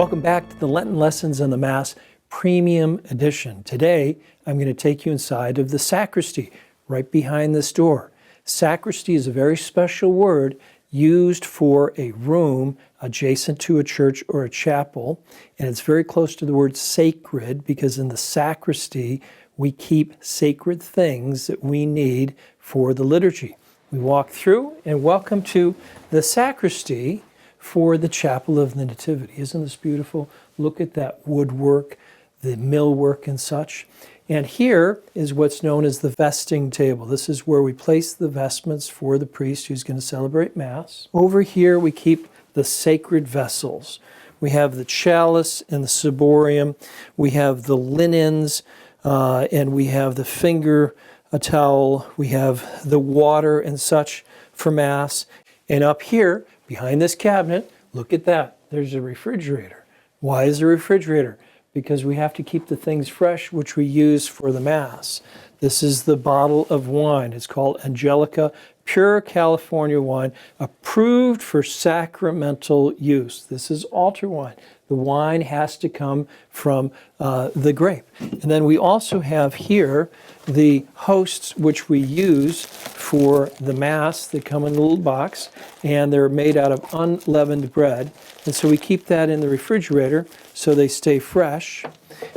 Welcome back to the Lenten Lessons on the Mass Premium Edition. Today, I'm going to take you inside of the sacristy, right behind this door. Sacristy is a very special word used for a room adjacent to a church or a chapel, and it's very close to the word sacred because in the sacristy, we keep sacred things that we need for the liturgy. We walk through, and welcome to the sacristy for the Chapel of the Nativity. Isn't this beautiful? Look at that woodwork, the millwork and such. And here is what's known as the vesting table. This is where we place the vestments for the priest who's going to celebrate Mass. Over here we keep the sacred vessels. We have the chalice and the ciborium. We have the linens, and we have the finger towel. We have the water and such for Mass. And up here, behind this cabinet, look at that. There's a refrigerator. Why is there a refrigerator? Because we have to keep the things fresh, which we use for the Mass. This is the bottle of wine. It's called Angelica Pure California wine, approved for sacramental use. This is altar wine. The wine has to come from the grape. And then we also have here the hosts, which we use for the Mass. They come in a little box, and they're made out of unleavened bread. And so we keep that in the refrigerator so they stay fresh.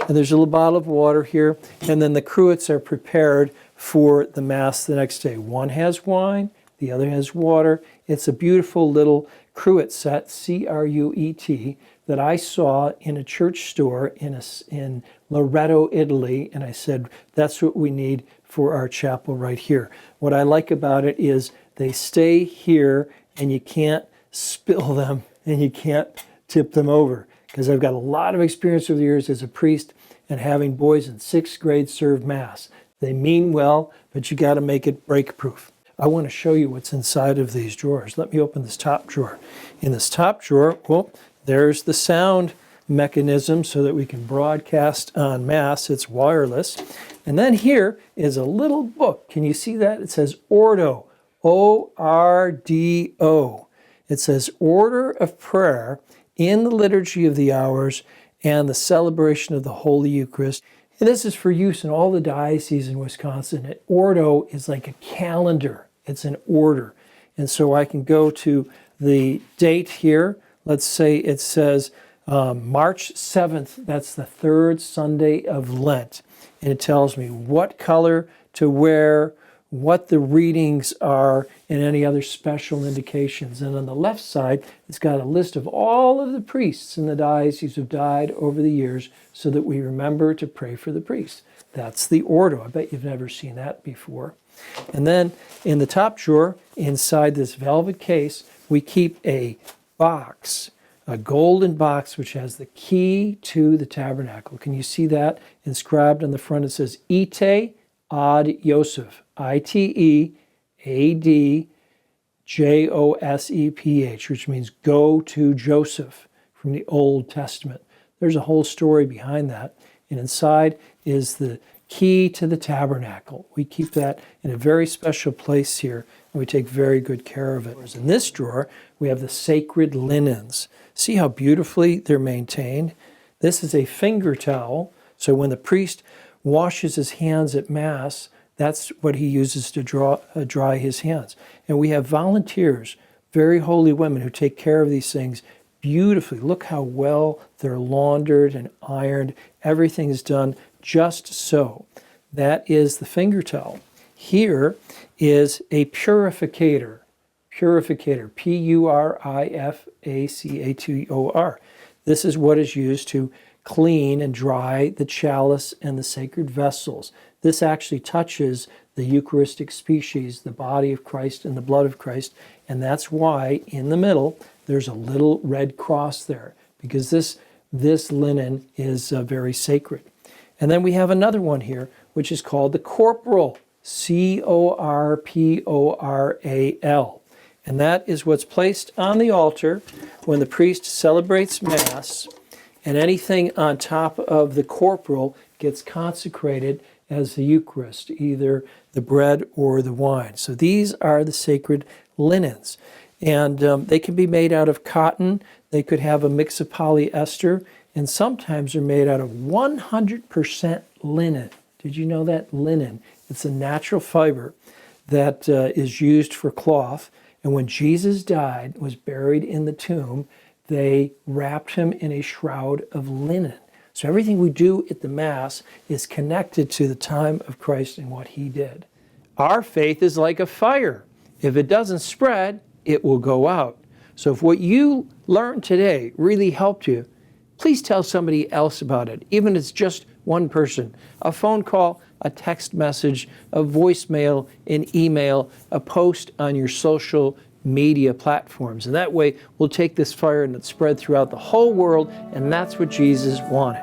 And there's a little bottle of water here. And then the cruets are prepared for the Mass the next day. One has wine, the other has water. It's a beautiful little cruet set, C-R-U-E-T, that I saw in a church store in Loreto, Italy, and I said, that's what we need for our chapel right here. What I like about it is they stay here, and you can't spill them, and you can't tip them over, because I've got a lot of experience over the years as a priest and having boys in 6th grade serve Mass. They mean well, but you got to make it break-proof. I want to show you what's inside of these drawers. Let me open this top drawer. In this top drawer, well, there's the sound mechanism so that we can broadcast on Mass. It's wireless. And then here is a little book. Can you see that? It says Ordo, O-R-D-O. It says Order of Prayer in the Liturgy of the Hours and the Celebration of the Holy Eucharist. And this is for use in all the dioceses in Wisconsin. Ordo is like a calendar. It's an order. And so I can go to the date here. Let's say it says March 7th. That's the third Sunday of Lent. And it tells me what color to wear, what the readings are, and any other special indications. And on the left side, it's got a list of all of the priests in the diocese who've died over the years so that we remember to pray for the priests. That's the order. I bet you've never seen that before. And then in the top drawer, inside this velvet case, we keep a box, a golden box, which has the key to the tabernacle. Can you see that? Inscribed on the front, it says Ite ad Joseph, I-T-E-A-D-J-O-S-E-P-H, which means go to Joseph from the Old Testament. There's a whole story behind that. And inside is the key to the tabernacle. We keep that in a very special place here, and we take very good care of it. In this drawer, we have the sacred linens. See how beautifully they're maintained? This is a finger towel, so when the priest washes his hands at Mass, that's what he uses to dry his hands. And we have volunteers, very holy women, who take care of these things beautifully. Look how well they're laundered and ironed. Everything is done just so. That is the finger towel. Here is a purificator. Purificator, P-U-R-I-F-A-C-A-T-O-R. This is what is used to clean and dry the chalice and the sacred vessels. This actually touches the Eucharistic species, the body of Christ and the blood of Christ, and that's why in the middle there's a little red cross there, because this linen is very sacred. And then we have another one here, which is called the corporal, C-O-R-P-O-R-A-L. And that is what's placed on the altar when the priest celebrates Mass, and anything on top of the corporal gets consecrated as the Eucharist, either the bread or the wine. So these are the sacred linens. And they can be made out of cotton. They could have a mix of polyester, and sometimes they're made out of 100% linen. Did you know that? Linen. It's a natural fiber that is used for cloth. And when Jesus died, was buried in the tomb, they wrapped him in a shroud of linen. So everything we do at the Mass is connected to the time of Christ and what he did. Our faith is like a fire. If it doesn't spread, it will go out. So if what you learned today really helped you, please tell somebody else about it, even if it's just one person. A phone call, a text message, a voicemail, an email, a post on your social media platforms. And that way we'll take this fire and it spread throughout the whole world, and that's what Jesus wanted.